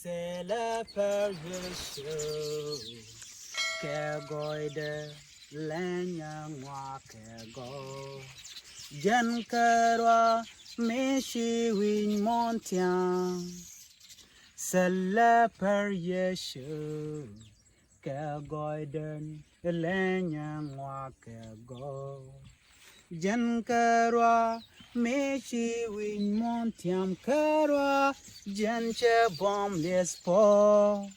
C'est la perdition que goide lenya moi que go jen kerwa meshi win montian c'est la perdition que goide lenya moi que go jen kerwa meshi win montian kerwa jen che bom les po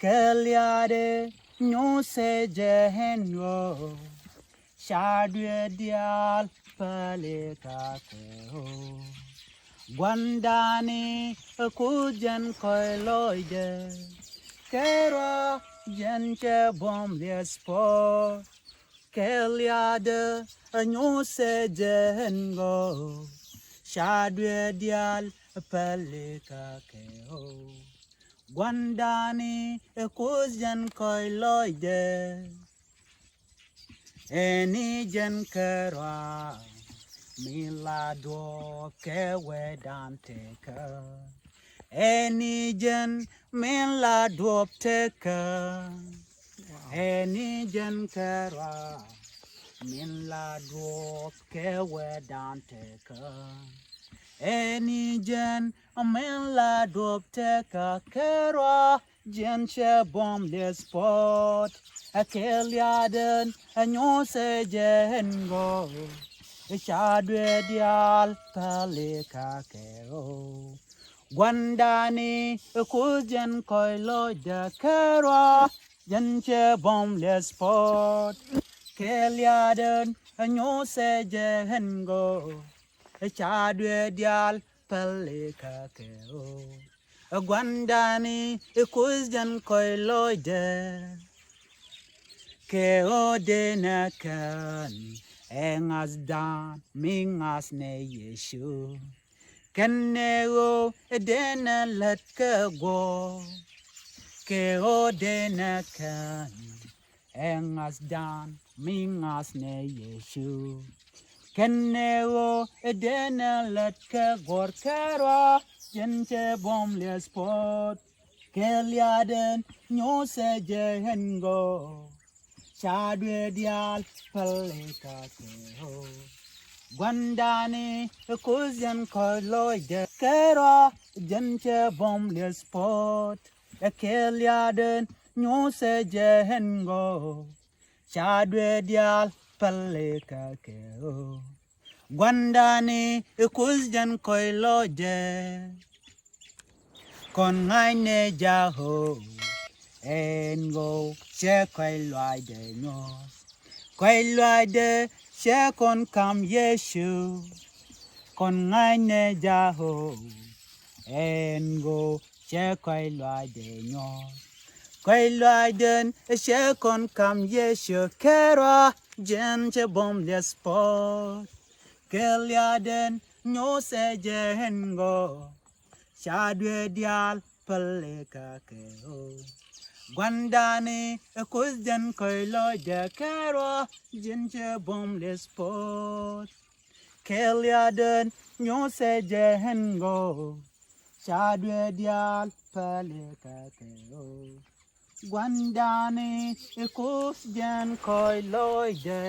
Keliade nyo se jehenyo Shadwe dial pale kakeo Gwandani kujan koiloide Kera jenche bom lespo Keliade nyo se jehenyo Shadwe dial pale kakeo Gwandani kujan koiloide Eni jen kerwa Milado kewe danteka Eni jen milado teka Eni jen kerwa Milado kewe danteka Eni jen la dopteka kerwa jen che bom le spot a keliaden a nyose jen go a shadwe dial paleka kero Gwandani a kujen koilo de kerwa jen che bom le spot keliaden a nyose jen go Chadwe dial paleka keo Gwandani ikuzjan koiloide Keo de nakan Engas dan mingas ne yeshu Keneo dena letka go Keo de nakan Engas dan mingas ne yeshu Keneo edena letka gorkara Jente bom le spot Keliaden nyose jehengo Chadwe dial paleka keo Gwandani kuzian koiloide Kera jente bom le spot Keliaden nyose jehengo Chadwe dial paleka keo Gwandani ikuzjan koiloide Kon ngaine jaho Engo che koiloide nos Koiloide che kon kam yeshu Kon ngaine jaho Engo che koiloide nos Koiloiden che kon kam yeshu Kera jen che bom le spot Keliaden nyose jehengo Shadwe dial paleka keo Gwandani kuzjan koiloide kero Jinche bom le spot Keliaden nyose jehengo Shadwe dial paleka keo Gwandani kuzjan koiloide